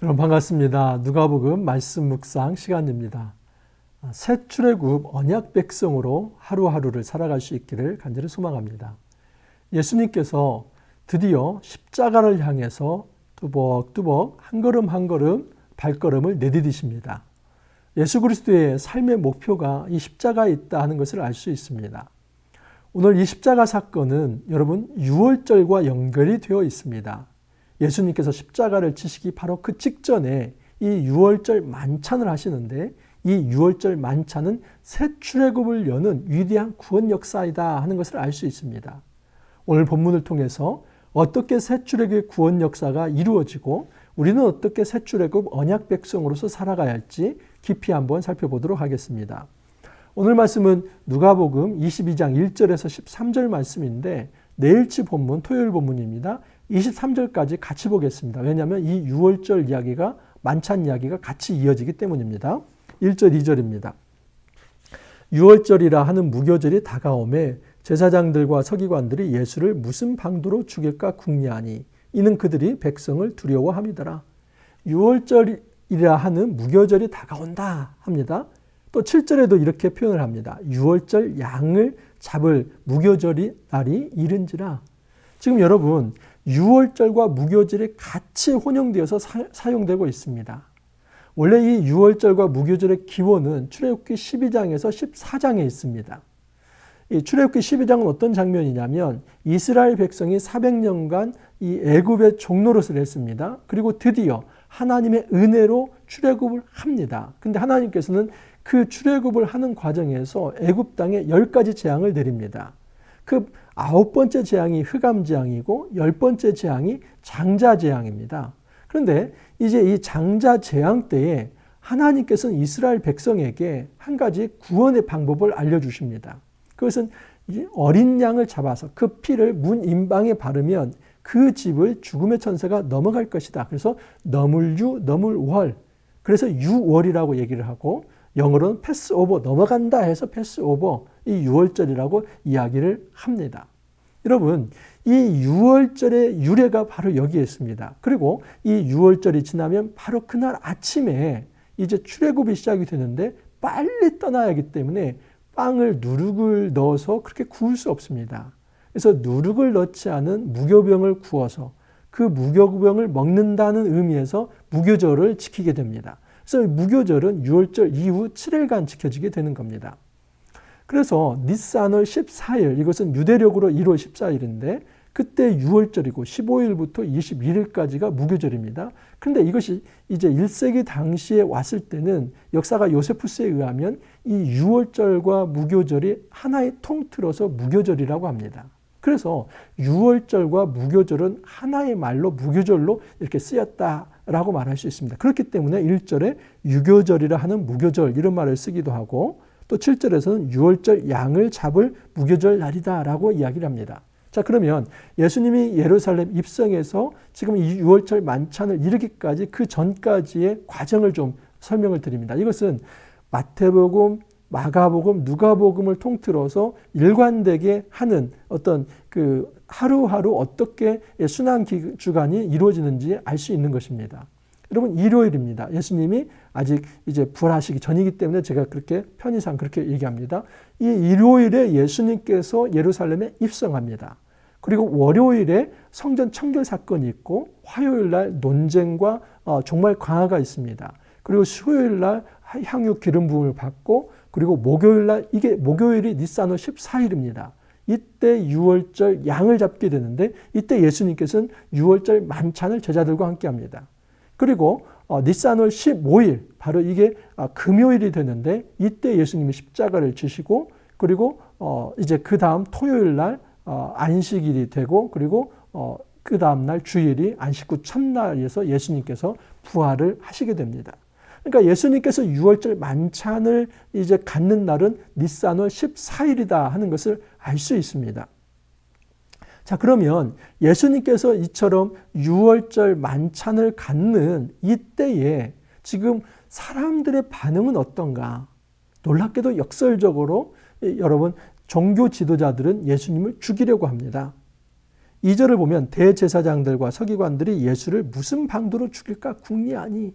여러분 반갑습니다. 누가복음 말씀 묵상 시간입니다. 새 출애굽 언약 백성으로 하루하루를 살아갈 수 있기를 간절히 소망합니다. 예수님께서 드디어 십자가를 향해서 뚜벅뚜벅 한 걸음 한 걸음 발걸음을 내디디십니다. 예수 그리스도의 삶의 목표가 이 십자가에 있다 하는 것을 알 수 있습니다. 오늘 이 십자가 사건은 여러분 유월절과 연결이 되어 있습니다. 예수님께서 십자가를 지시기 바로 그 직전에 이 유월절 만찬을 하시는데, 이 유월절 만찬은 새 출애굽을 여는 위대한 구원 역사이다 하는 것을 알 수 있습니다. 오늘 본문을 통해서 어떻게 새 출애굽의 구원 역사가 이루어지고 우리는 어떻게 새 출애굽 언약 백성으로서 살아가야 할지 깊이 한번 살펴보도록 하겠습니다. 오늘 말씀은 누가복음 22장 1절에서 13절 말씀인데, 내일치 본문, 토요일 본문입니다. 23절까지 같이 보겠습니다. 왜냐하면 이 유월절 이야기가, 만찬 이야기가 같이 이어지기 때문입니다. 1절, 2절입니다. 유월절이라 하는 무교절이 다가오매 제사장들과 서기관들이 예수를 무슨 방도로 죽일까 궁리하니 이는 그들이 백성을 두려워함이더라. 유월절이라 하는 무교절이 다가온다 합니다. 또 7절에도 이렇게 표현을 합니다. 유월절 양을 잡을 무교절이 날이 이른지라. 지금 여러분 유월절과 무교절이 같이 혼용되어서 사용되고 있습니다. 원래 이 유월절과 무교절의 기원은 출애굽기 12장에서 14장에 있습니다. 이 출애굽기 12장은 어떤 장면이냐면 이스라엘 백성이 400년간 이 애굽의 종노릇을 했습니다. 그리고 드디어 하나님의 은혜로 출애굽을 합니다. 근데 하나님께서는 그 출애굽을 하는 과정에서 애굽 땅에 10가지 재앙을 내립니다. 그 9번째 재앙이 흑암 재앙이고 10번째 재앙이 장자 재앙입니다. 그런데 이제 이 장자 재앙 때에 하나님께서는 이스라엘 백성에게 한 가지 구원의 방법을 알려주십니다. 그것은 어린 양을 잡아서 그 피를 문 임방에 바르면 그 집을 죽음의 천사가 넘어갈 것이다. 그래서 너물유, 너물월, 그래서 유월이라고 얘기를 하고, 영어로는 패스오버, 넘어간다 해서 패스오버, 이 유월절이라고 이야기를 합니다. 여러분, 이 유월절의 유래가 바로 여기에 있습니다. 그리고 이 유월절이 지나면 바로 그날 아침에 이제 출애굽이 시작이 되는데 빨리 떠나야 하기 때문에 빵을 누룩을 넣어서 그렇게 구울 수 없습니다. 그래서 누룩을 넣지 않은 무교병을 구워서 그 무교병을 먹는다는 의미에서 무교절을 지키게 됩니다. 그래서 무교절은 유월절 이후 7일간 지켜지게 되는 겁니다. 그래서 니산월 14일, 이것은 유대력으로 1월 14일인데 그때 유월절이고 15일부터 21일까지가 무교절입니다. 그런데 이것이 이제 1세기 당시에 왔을 때는 역사가 요세푸스에 의하면 이 유월절과 무교절이 하나의 통틀어서 무교절이라고 합니다. 그래서 유월절과 무교절은 하나의 말로 무교절로 이렇게 쓰였다라고 말할 수 있습니다. 그렇기 때문에 1절에 유교절이라 하는 무교절 이런 말을 쓰기도 하고, 또 7절에서는 유월절 양을 잡을 무교절 날이다라고 이야기를 합니다. 자, 그러면 예수님이 예루살렘 입성해서 지금 이 유월절 만찬을 이르기까지 그 전까지의 과정을 좀 설명을 드립니다. 이것은 마태복음, 마가복음, 누가복음을 통틀어서 일관되게 하는 어떤 그 하루하루 어떻게 순환 주간이 이루어지는지 알 수 있는 것입니다. 여러분, 일요일입니다. 예수님이 아직 이제 부활하시기 전이기 때문에 제가 그렇게 편의상 그렇게 얘기합니다. 이 일요일에 예수님께서 예루살렘에 입성합니다. 그리고 월요일에 성전 청결 사건이 있고, 화요일 날 논쟁과 종말 강화가 있습니다. 그리고 수요일 날 향유 기름 부음을 받고, 그리고 목요일 날, 이게 목요일이 니산월 14일입니다. 이때 유월절 양을 잡게 되는데, 이때 예수님께서는 유월절 만찬을 제자들과 함께 합니다. 그리고 니산월 15일, 바로 이게 금요일이 되는데 이때 예수님이 십자가를 지시고, 그리고 이제 그 다음 토요일 날 안식일이 되고, 그리고 그 다음 날 주일이 안식 후 첫날에서 예수님께서 부활을 하시게 됩니다. 그러니까 예수님께서 유월절 만찬을 이제 갖는 날은 니산월 14일이다 하는 것을 알 수 있습니다. 자, 그러면 예수님께서 이처럼 유월절 만찬을 갖는 이때에 지금 사람들의 반응은 어떤가? 놀랍게도 역설적으로 여러분 종교 지도자들은 예수님을 죽이려고 합니다. 2절을 보면 대제사장들과 서기관들이 예수를 무슨 방도로 죽일까 궁리하니.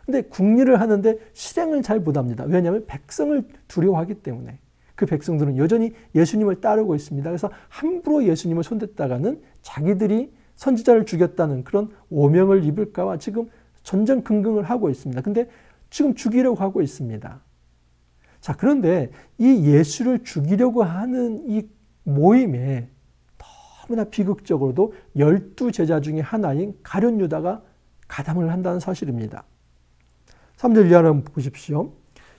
근데 궁리를 하는데 실행을 잘 못합니다. 왜냐하면 백성을 두려워하기 때문에. 그 백성들은 여전히 예수님을 따르고 있습니다. 그래서 함부로 예수님을 손댔다가는 자기들이 선지자를 죽였다는 그런 오명을 입을까봐 지금 전전긍긍을 하고 있습니다. 근데 지금 죽이려고 하고 있습니다. 자, 그런데 이 예수를 죽이려고 하는 이 모임에 너무나 비극적으로도 12제자 중에 하나인 가룟 유다가 가담을 한다는 사실입니다. 3절 이하를 보십시오.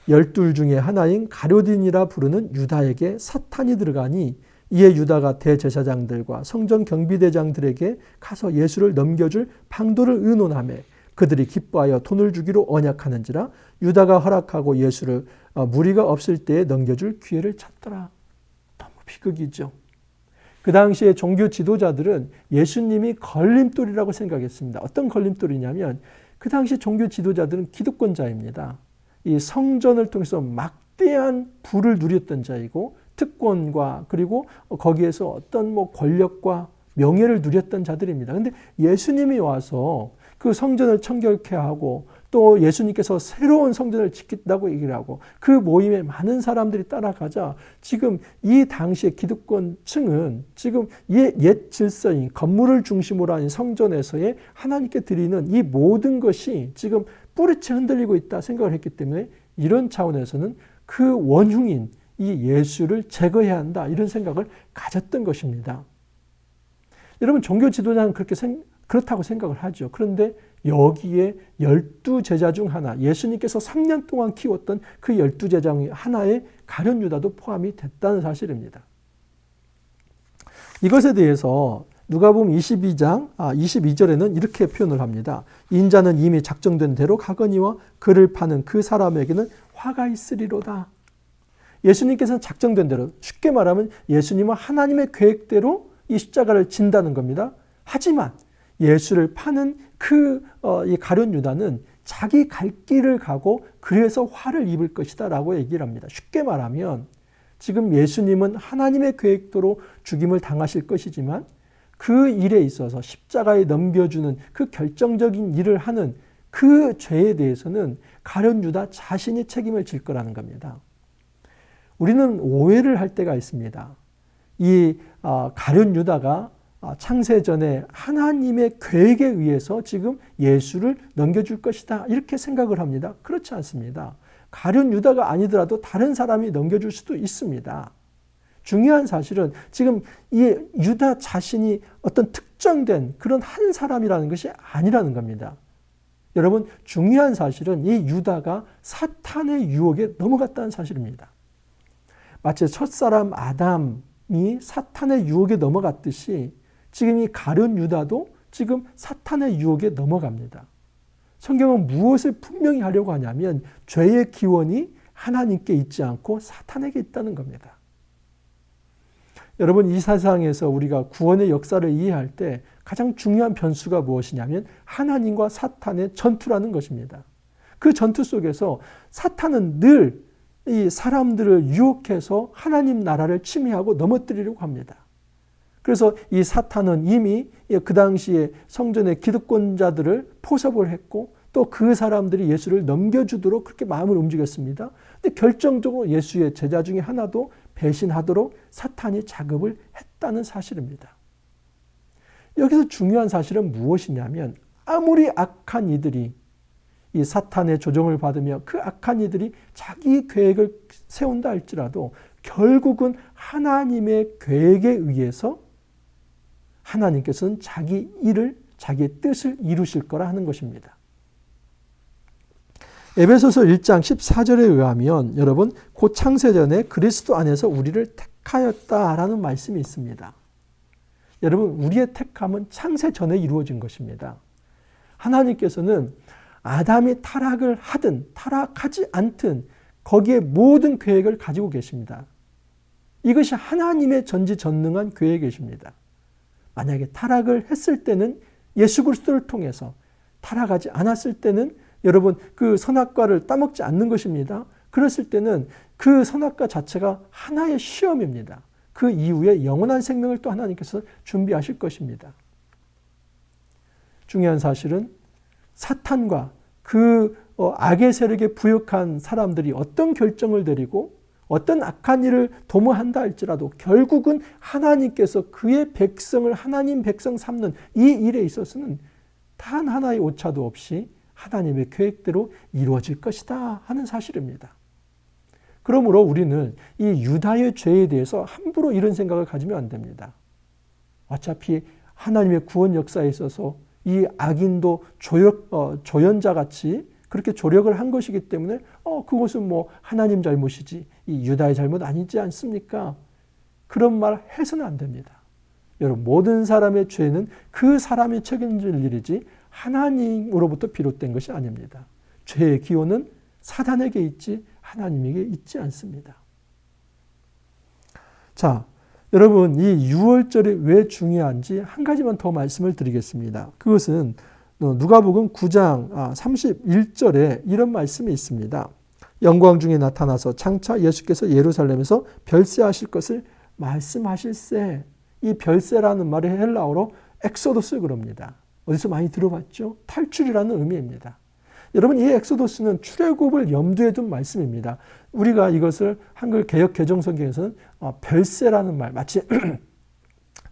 12 중에 하나인 가룟딘이라 부르는 유다에게 사탄이 들어가니 이에 유다가 대제사장들과 성전 경비대장들에게 가서 예수를 넘겨줄 방도를 의논하매 그들이 기뻐하여 돈을 주기로 언약하는지라 유다가 허락하고 예수를 무리가 없을 때에 넘겨줄 기회를 찾더라. 너무 비극이죠. 그 당시에 종교 지도자들은 예수님이 걸림돌이라고 생각했습니다. 어떤 걸림돌이냐면 그 당시 종교 지도자들은 기득권자입니다. 이 성전을 통해서 막대한 부를 누렸던 자이고 특권과 그리고 거기에서 어떤 권력과 명예를 누렸던 자들입니다. 그런데 예수님이 와서 그 성전을 청결케 하고 또 예수님께서 새로운 성전을 짓겠다고 얘기를 하고 그 모임에 많은 사람들이 따라가자 지금 이 당시의 기득권층은 지금 옛 질서인 건물을 중심으로 한 성전에서의 하나님께 드리는 이 모든 것이 지금 뿌리째 흔들리고 있다 생각을 했기 때문에 이런 차원에서는 그 원흉인 이 예수를 제거해야 한다 이런 생각을 가졌던 것입니다. 여러분 종교 지도자는 그렇다고 생각을 하죠. 그런데 여기에 12제자 중 하나, 예수님께서 3년 동안 키웠던 그 12제자 중 하나의 가룟 유다도 포함이 됐다는 사실입니다. 이것에 대해서 누가복음 22절에는 이렇게 표현을 합니다. 인자는 이미 작정된 대로 가거니와 그를 파는 그 사람에게는 화가 있으리로다. 예수님께서는 작정된 대로, 쉽게 말하면 예수님은 하나님의 계획대로 이 십자가를 진다는 겁니다. 하지만 예수를 파는 이 가룟 유다는 자기 갈 길을 가고 그래서 화를 입을 것이다 라고 얘기를 합니다. 쉽게 말하면 지금 예수님은 하나님의 계획대로 죽임을 당하실 것이지만 그 일에 있어서 십자가에 넘겨주는 그 결정적인 일을 하는 그 죄에 대해서는 가룟 유다 자신이 책임을 질 거라는 겁니다. 우리는 오해를 할 때가 있습니다. 이 가룟 유다가 창세전에 하나님의 계획에 의해서 지금 예수를 넘겨줄 것이다 이렇게 생각을 합니다. 그렇지 않습니다. 가룟 유다가 아니더라도 다른 사람이 넘겨줄 수도 있습니다. 중요한 사실은 지금 이 유다 자신이 어떤 특정된 그런 한 사람이라는 것이 아니라는 겁니다. 여러분 중요한 사실은 이 유다가 사탄의 유혹에 넘어갔다는 사실입니다. 마치 첫사람 아담이 사탄의 유혹에 넘어갔듯이 지금 이 가룟 유다도 지금 사탄의 유혹에 넘어갑니다. 성경은 무엇을 분명히 하려고 하냐면 죄의 기원이 하나님께 있지 않고 사탄에게 있다는 겁니다. 여러분 이 세상에서 우리가 구원의 역사를 이해할 때 가장 중요한 변수가 무엇이냐면 하나님과 사탄의 전투라는 것입니다. 그 전투 속에서 사탄은 늘 이 사람들을 유혹해서 하나님 나라를 침해하고 넘어뜨리려고 합니다. 그래서 이 사탄은 이미 그 당시에 성전의 기득권자들을 포섭을 했고 또 그 사람들이 예수를 넘겨주도록 그렇게 마음을 움직였습니다. 근데 결정적으로 예수의 제자 중에 하나도 배신하도록 사탄이 작업을 했다는 사실입니다. 여기서 중요한 사실은 무엇이냐면 아무리 악한 이들이 이 사탄의 조종을 받으며 그 악한 이들이 자기 계획을 세운다 할지라도 결국은 하나님의 계획에 의해서 하나님께서는 자기 일을, 자기의 뜻을 이루실 거라 하는 것입니다. 에베소서 1장 14절에 의하면 여러분 곧 창세전에 그리스도 안에서 우리를 택하였다라는 말씀이 있습니다. 여러분 우리의 택함은 창세전에 이루어진 것입니다. 하나님께서는 아담이 타락을 하든 타락하지 않든 거기에 모든 계획을 가지고 계십니다. 이것이 하나님의 전지전능한 계획이십니다. 만약에 타락을 했을 때는 예수 그리스도를 통해서, 타락하지 않았을 때는 여러분 그 선악과를 따먹지 않는 것입니다. 그랬을 때는 그 선악과 자체가 하나의 시험입니다. 그 이후에 영원한 생명을 또 하나님께서 준비하실 것입니다. 중요한 사실은 사탄과 그 악의 세력에 부역한 사람들이 어떤 결정을 내리고 어떤 악한 일을 도모한다 할지라도 결국은 하나님께서 그의 백성을 하나님 백성 삼는 이 일에 있어서는 단 하나의 오차도 없이 하나님의 계획대로 이루어질 것이다 하는 사실입니다. 그러므로 우리는 이 유다의 죄에 대해서 함부로 이런 생각을 가지면 안 됩니다. 어차피 하나님의 구원 역사에 있어서 이 악인도 조연자같이 그렇게 조력을 한 것이기 때문에 그것은 뭐 하나님 잘못이지 이 유다의 잘못 아니지 않습니까? 그런 말 해서는 안 됩니다. 여러분 모든 사람의 죄는 그 사람이 책임질 일이지 하나님으로부터 비롯된 것이 아닙니다. 죄의 기원은 사단에게 있지 하나님에게 있지 않습니다. 자, 여러분 이 유월절이 왜 중요한지 한 가지만 더 말씀을 드리겠습니다. 그것은 누가복음 9장 31절에 이런 말씀이 있습니다. 영광 중에 나타나서 장차 예수께서 예루살렘에서 별세하실 것을 말씀하실세. 이 별세라는 말이 헬라어로 엑소도스 그럽니다. 어디서 많이 들어봤죠? 탈출이라는 의미입니다. 여러분 이 엑소도스는 출애굽을 염두에 둔 말씀입니다. 우리가 이것을 한글 개역 개정 성경에서는 별세라는 말, 마치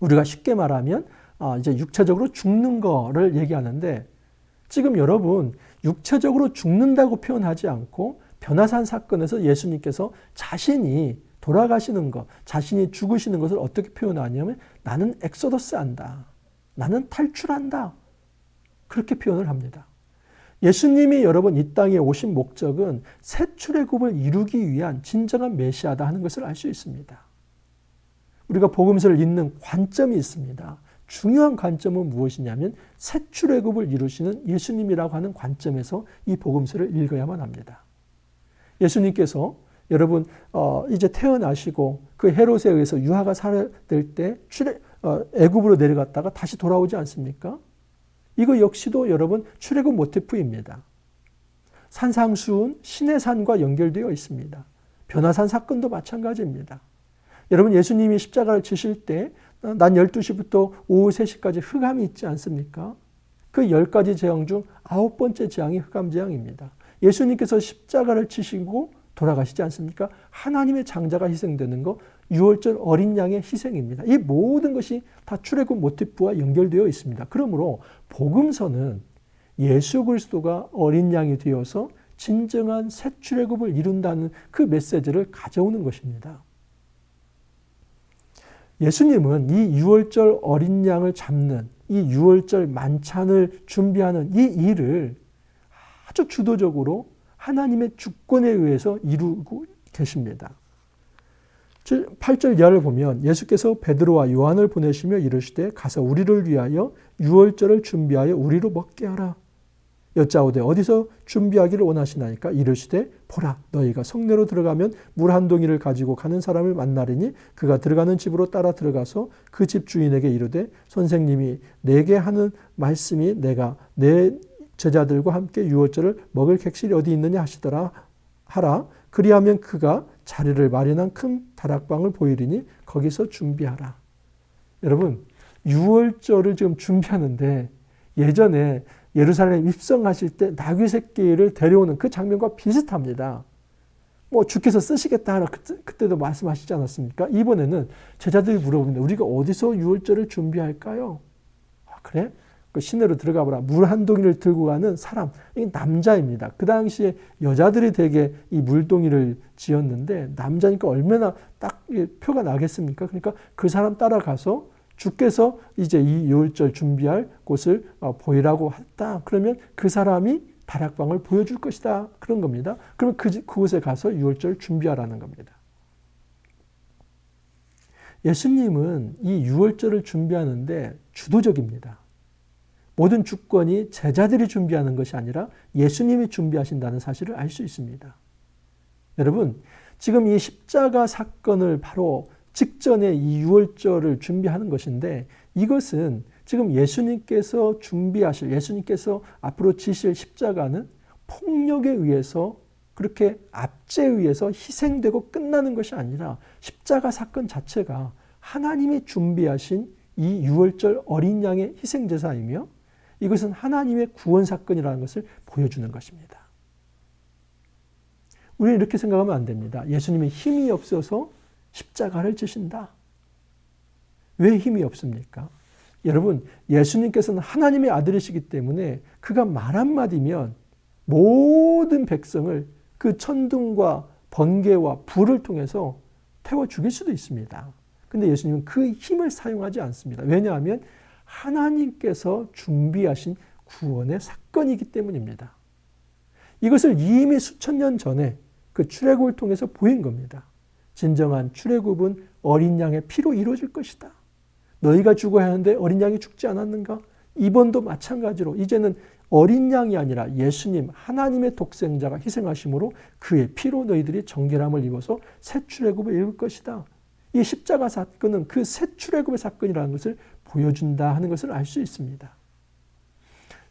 우리가 쉽게 말하면 이제 육체적으로 죽는 거를 얘기하는데 지금 여러분 육체적으로 죽는다고 표현하지 않고 변화산 사건에서 예수님께서 자신이 돌아가시는 것, 자신이 죽으시는 것을 어떻게 표현하냐면 나는 엑소더스 한다. 나는 탈출한다. 그렇게 표현을 합니다. 예수님이 여러분 이 땅에 오신 목적은 새 출애굽을 이루기 위한 진정한 메시아다 하는 것을 알 수 있습니다. 우리가 복음서를 읽는 관점이 있습니다. 중요한 관점은 무엇이냐면 새 출애굽을 이루시는 예수님이라고 하는 관점에서 이 복음서를 읽어야만 합니다. 예수님께서 여러분 이제 태어나시고 그 헤롯에 의해서 유아가 살해될 때 애굽으로 내려갔다가 다시 돌아오지 않습니까? 이거 역시도 여러분 출애굽 모티프입니다. 산상수훈 시내산과 연결되어 있습니다. 변화산 사건도 마찬가지입니다. 여러분 예수님이 십자가를 지실 때 낮 12시부터 오후 3시까지 흑암이 있지 않습니까? 그 10가지 재앙 중 9번째 재앙이 흑암 재앙입니다. 예수님께서 십자가를 지시고 돌아가시지 않습니까? 하나님의 장자가 희생되는 거 유월절 어린 양의 희생입니다. 이 모든 것이 다 출애굽 모티프와 연결되어 있습니다. 그러므로 복음서는 예수 그리스도가 어린 양이 되어서 진정한 새 출애굽을 이룬다는 그 메시지를 가져오는 것입니다. 예수님은 이 유월절 어린 양을 잡는 이 유월절 만찬을 준비하는 이 일을 아주 주도적으로 하나님의 주권에 의해서 이루고 계십니다. 8절 이하를 보면 예수께서 베드로와 요한을 보내시며 이르시되 가서 우리를 위하여 유월절을 준비하여 우리로 먹게 하라. 여짜오되 어디서 준비하기를 원하시나이까? 이르시되 보라 너희가 성내로 들어가면 물 한 동이를 가지고 가는 사람을 만나리니 그가 들어가는 집으로 따라 들어가서 그 집 주인에게 이르되 선생님이 내게 하는 말씀이 내가 내 제자들과 함께 유월절을 먹을 객실이 어디 있느냐 하라. 그리하면 그가 자리를 마련한 큰 다락방을 보이리니 거기서 준비하라. 여러분 유월절을 지금 준비하는데 예전에 예루살렘 입성하실 때 나귀 새끼를 데려오는 그 장면과 비슷합니다. 뭐 주께서 쓰시겠다 하라 그때도 말씀하시지 않았습니까? 이번에는 제자들이 물어봅니다. 우리가 어디서 유월절을 준비할까요? 그래? 그 시내로 들어가 보라. 물 한 동이를 들고 가는 사람, 이게 남자입니다. 그 당시에 여자들이 되게 이 물동이를 지었는데 남자니까 얼마나 딱 표가 나겠습니까? 그러니까 그 사람 따라가서 주께서 이제 이 유월절 준비할 곳을 보이라고 했다. 그러면 그 사람이 다락방을 보여줄 것이다. 그런 겁니다. 그러면 그곳에 가서 유월절 준비하라는 겁니다. 예수님은 이 유월절을 준비하는데 주도적입니다. 모든 주권이 제자들이 준비하는 것이 아니라 예수님이 준비하신다는 사실을 알 수 있습니다. 여러분, 지금 이 십자가 사건을 바로 직전에 이 유월절을 준비하는 것인데 이것은 지금 예수님께서 앞으로 지실 십자가는 폭력에 의해서 그렇게 압제에 의해서 희생되고 끝나는 것이 아니라 십자가 사건 자체가 하나님이 준비하신 이 유월절 어린 양의 희생제사이며 이것은 하나님의 구원 사건이라는 것을 보여주는 것입니다. 우리는 이렇게 생각하면 안 됩니다. 예수님이 힘이 없어서 십자가를 지신다. 왜 힘이 없습니까? 여러분, 예수님께서는 하나님의 아들이시기 때문에 그가 말 한마디면 모든 백성을 그 천둥과 번개와 불을 통해서 태워 죽일 수도 있습니다. 근데 예수님은 그 힘을 사용하지 않습니다. 왜냐하면 하나님께서 준비하신 구원의 사건이기 때문입니다. 이것을 이미 수천 년 전에 그 출애굽을 통해서 보인 겁니다. 진정한 출애굽은 어린 양의 피로 이루어질 것이다. 너희가 죽어야 하는데 어린 양이 죽지 않았는가? 이번도 마찬가지로 이제는 어린 양이 아니라 예수님 하나님의 독생자가 희생하심으로 그의 피로 너희들이 정결함을 입어서 새 출애굽을 이룰 것이다. 이 십자가 사건은 그 새 출애굽의 사건이라는 것을 보여준다 하는 것을 알 수 있습니다.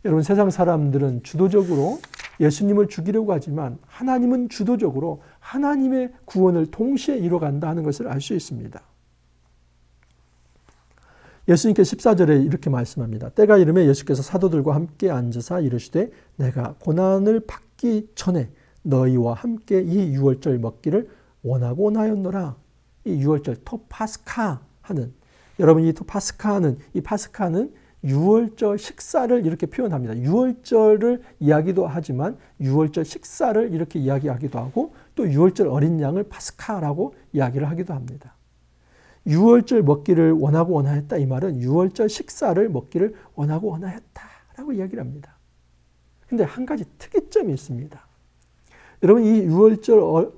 여러분, 세상 사람들은 주도적으로 예수님을 죽이려고 하지만 하나님은 주도적으로 하나님의 구원을 동시에 이뤄간다 하는 것을 알 수 있습니다. 예수님께서 14절에 이렇게 말씀합니다. 때가 이르매 예수께서 사도들과 함께 앉으사 이르시되 내가 고난을 받기 전에 너희와 함께 이 유월절 먹기를 원하고 원하였노라. 이 유월절 토파스카 하는, 여러분 이 토파스카는, 이 파스카는 유월절 식사를 이렇게 표현합니다. 유월절을 이야기도 하지만 유월절 식사를 이렇게 이야기하기도 하고 또 유월절 어린 양을 파스카라고 이야기를 하기도 합니다. 유월절 먹기를 원하고 원하였다. 이 말은 유월절 식사를 먹기를 원하고 원하였다라고 이야기를 합니다. 근데 한 가지 특이점이 있습니다. 여러분, 이 유월절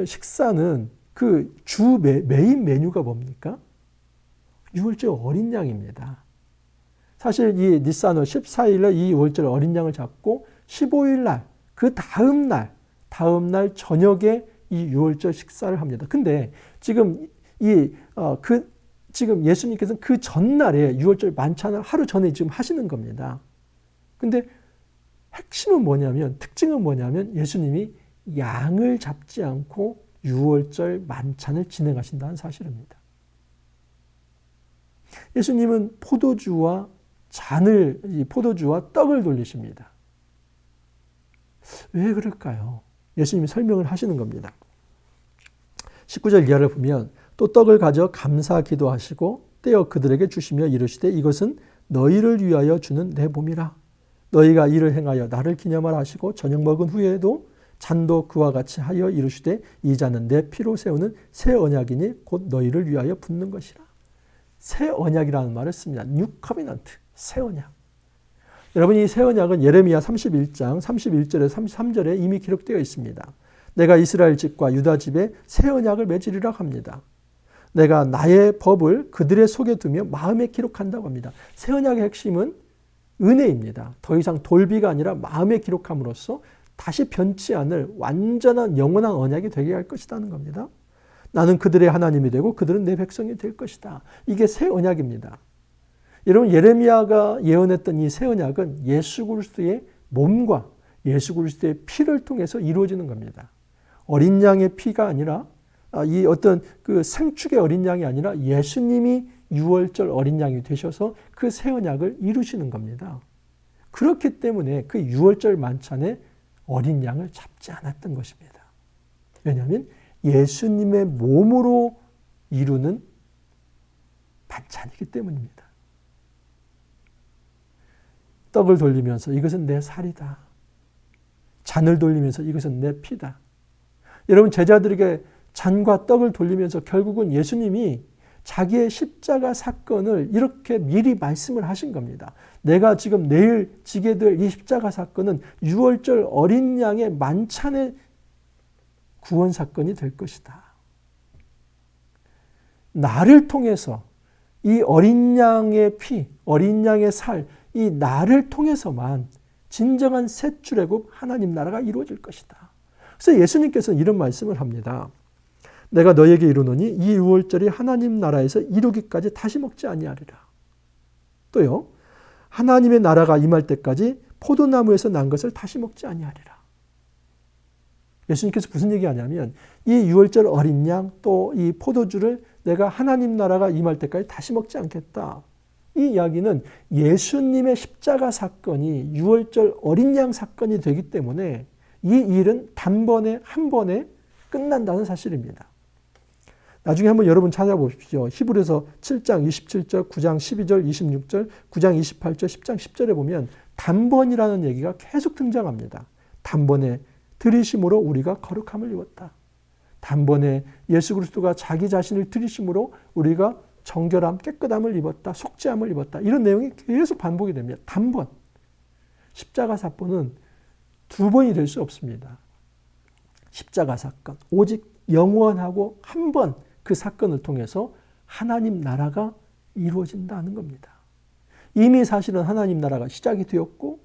식사는 그 주 메인 메뉴가 뭡니까? 유월절 어린 양입니다. 사실 이 니산월 14일에 이 유월절 어린 양을 잡고 15일 날, 그 다음 날 저녁에 이 유월절 식사를 합니다. 근데 지금 지금 예수님께서는 그 전날에 유월절 만찬을 하루 전에 지금 하시는 겁니다. 근데 핵심은 뭐냐면, 특징은 뭐냐면 예수님이 양을 잡지 않고 유월절 만찬을 진행하신다는 사실입니다. 예수님은 포도주와 떡을 돌리십니다. 왜 그럴까요? 예수님이 설명을 하시는 겁니다. 19절 이하를 보면 또 떡을 가져 감사 기도하시고 떼어 그들에게 주시며 이르시되 이것은 너희를 위하여 주는 내 몸이라. 너희가 이를 행하여 나를 기념하라 하시고 저녁 먹은 후에도 잔도 그와 같이 하여 이르시되 이 잔은 내 피로 세우는 새 언약이니 곧 너희를 위하여 붓는 것이라. 새 언약이라는 말을 씁니다. 뉴 커비넌트, 새 언약. 여러분, 이 새 언약은 예레미야 31장 31절에 33절에 이미 기록되어 있습니다. 내가 이스라엘 집과 유다 집에 새 언약을 맺으리라 합니다. 내가 나의 법을 그들의 속에 두며 마음에 기록한다고 합니다. 새 언약의 핵심은 은혜입니다. 더 이상 돌비가 아니라 마음에 기록함으로써 다시 변치 않을 완전한 영원한 언약이 되게 할 것이라는 겁니다. 나는 그들의 하나님이 되고 그들은 내 백성이 될 것이다. 이게 새 언약입니다. 여러분, 예레미야가 예언했던 이 새 언약은 예수 그리스도의 몸과 예수 그리스도의 피를 통해서 이루어지는 겁니다. 어린 양의 피가 아니라 이 어떤 그 생축의 어린 양이 아니라 예수님이 유월절 어린 양이 되셔서 그 새 언약을 이루시는 겁니다. 그렇기 때문에 그 유월절 만찬에 어린 양을 잡지 않았던 것입니다. 왜냐하면 예수님의 몸으로 이루는 반찬이기 때문입니다. 떡을 돌리면서 이것은 내 살이다. 잔을 돌리면서 이것은 내 피다. 여러분, 제자들에게 잔과 떡을 돌리면서 결국은 예수님이 자기의 십자가 사건을 이렇게 미리 말씀을 하신 겁니다. 내가 지금 내일 지게 될 이 십자가 사건은 유월절 어린 양의 만찬의 구원 사건이 될 것이다. 나를 통해서 이 어린 양의 피, 어린 양의 살, 이 나를 통해서만 진정한 새 출애굽 하나님 나라가 이루어질 것이다. 그래서 예수님께서는 이런 말씀을 합니다. 내가 너에게 이르노니 이 유월절이 하나님 나라에서 이루기까지 다시 먹지 아니하리라. 또요, 하나님의 나라가 임할 때까지 포도나무에서 난 것을 다시 먹지 아니하리라. 예수님께서 무슨 얘기하냐면 이 유월절 어린 양 또 이 포도주를 내가 하나님 나라가 임할 때까지 다시 먹지 않겠다. 이 이야기는 예수님의 십자가 사건이 유월절 어린 양 사건이 되기 때문에 이 일은 단번에 한 번에 끝난다는 사실입니다. 나중에 한번 여러분 찾아보십시오. 히브리서 7장 27절, 9장 12절, 26절, 9장 28절, 10장 10절에 보면 단번이라는 얘기가 계속 등장합니다. 단번에 들이심으로 우리가 거룩함을 입었다. 단번에 예수 그리스도가 자기 자신을 들이심으로 우리가 정결함, 깨끗함을 입었다. 속죄함을 입었다. 이런 내용이 계속 반복이 됩니다. 단번. 십자가 사건은 두 번이 될 수 없습니다. 십자가 사건. 오직 영원하고 한 번 그 사건을 통해서 하나님 나라가 이루어진다는 겁니다. 이미 사실은 하나님 나라가 시작이 되었고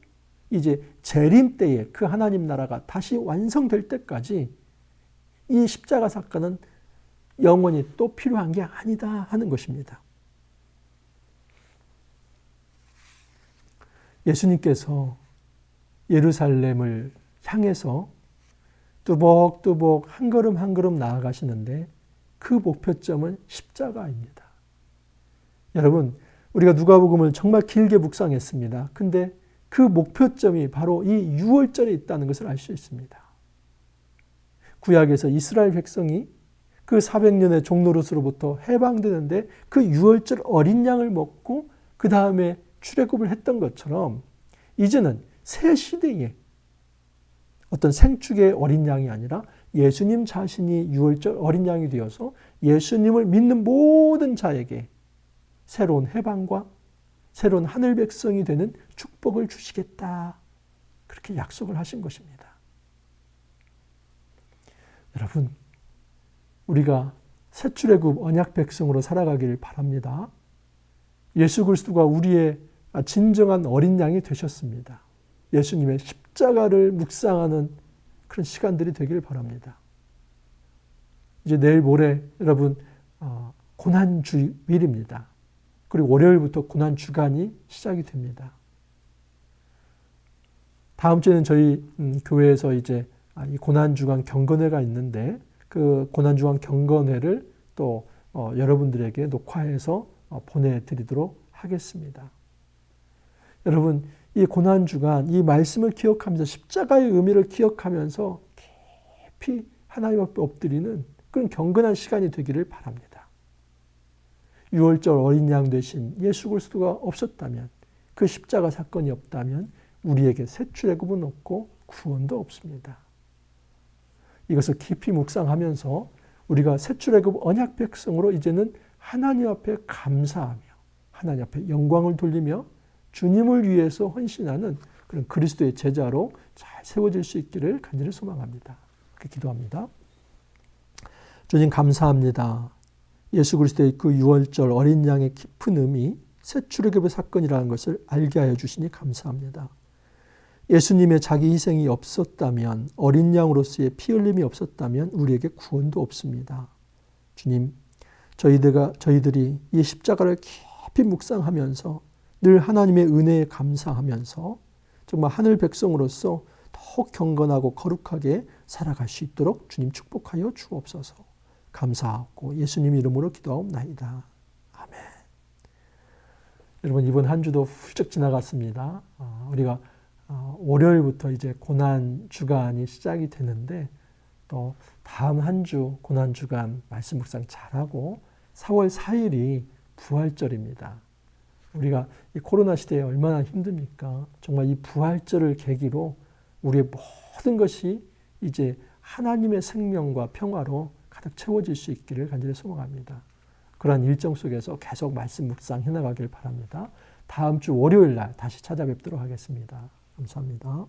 이제 재림 때에 그 하나님 나라가 다시 완성될 때까지 이 십자가 사건은 영원히 또 필요한 게 아니다 하는 것입니다. 예수님께서 예루살렘을 향해서 뚜벅뚜벅 한 걸음 한 걸음 나아가시는데 그 목표점은 십자가입니다. 여러분, 우리가 누가복음을 정말 길게 묵상했습니다. 근데 그 목표점이 바로 이 유월절에 있다는 것을 알 수 있습니다. 구약에서 이스라엘 백성이 그 400년의 종노릇으로부터 해방되는데 그 유월절 어린 양을 먹고 그 다음에 출애굽을 했던 것처럼 이제는 새 시대에 어떤 생축의 어린 양이 아니라 예수님 자신이 유월절 어린 양이 되어서 예수님을 믿는 모든 자에게 새로운 해방과 새로운 하늘 백성이 되는 축복을 주시겠다. 그렇게 약속을 하신 것입니다. 여러분, 우리가 새 출애굽 언약 백성으로 살아가길 바랍니다. 예수 그리스도가 우리의 진정한 어린 양이 되셨습니다. 예수님의 십자가를 묵상하는 그런 시간들이 되길 바랍니다. 이제 내일 모레 여러분 고난주일입니다. 그리고 월요일부터 고난주간이 시작이 됩니다. 다음 주에는 저희 교회에서 이제 이 고난주간 경건회가 있는데 그 고난주간 경건회를 또 여러분들에게 녹화해서 보내드리도록 하겠습니다. 여러분, 이 고난주간 이 말씀을 기억하면서 십자가의 의미를 기억하면서 깊이 하나님 앞에 엎드리는 그런 경건한 시간이 되기를 바랍니다. 유월절 어린 양 되신 예수 그리스도가 없었다면, 그 십자가 사건이 없다면 우리에게 새 출애굽은 없고 구원도 없습니다. 이것을 깊이 묵상하면서 우리가 새 출애굽 언약 백성으로 이제는 하나님 앞에 감사하며 하나님 앞에 영광을 돌리며 주님을 위해서 헌신하는 그런 그리스도의 제자로 잘 세워질 수 있기를 간절히 소망합니다. 그렇게 기도합니다. 주님 감사합니다. 예수 그리스도의 그 유월절 어린 양의 깊은 의미, 새 출애굽의 사건이라는 것을 알게 하여 주시니 감사합니다. 예수님의 자기 희생이 없었다면, 어린 양으로서의 피 흘림이 없었다면 우리에게 구원도 없습니다. 주님, 저희들이 이 십자가를 깊이 묵상하면서 늘 하나님의 은혜에 감사하면서 정말 하늘 백성으로서 더욱 경건하고 거룩하게 살아갈 수 있도록 주님 축복하여 주옵소서. 감사하고 예수님 이름으로 기도하옵나이다. 아멘. 여러분, 이번 한 주도 훌쩍 지나갔습니다. 우리가 월요일부터 이제 고난 주간이 시작이 되는데 또 다음 한 주 고난 주간 말씀 묵상 잘하고 4월 4일이 부활절입니다. 우리가 이 코로나 시대에 얼마나 힘듭니까? 정말 이 부활절을 계기로 우리의 모든 것이 이제 하나님의 생명과 평화로 가득 채워질 수 있기를 간절히 소망합니다. 그러한 일정 속에서 계속 말씀 묵상 해나가길 바랍니다. 다음 주 월요일 날 다시 찾아뵙도록 하겠습니다. 감사합니다.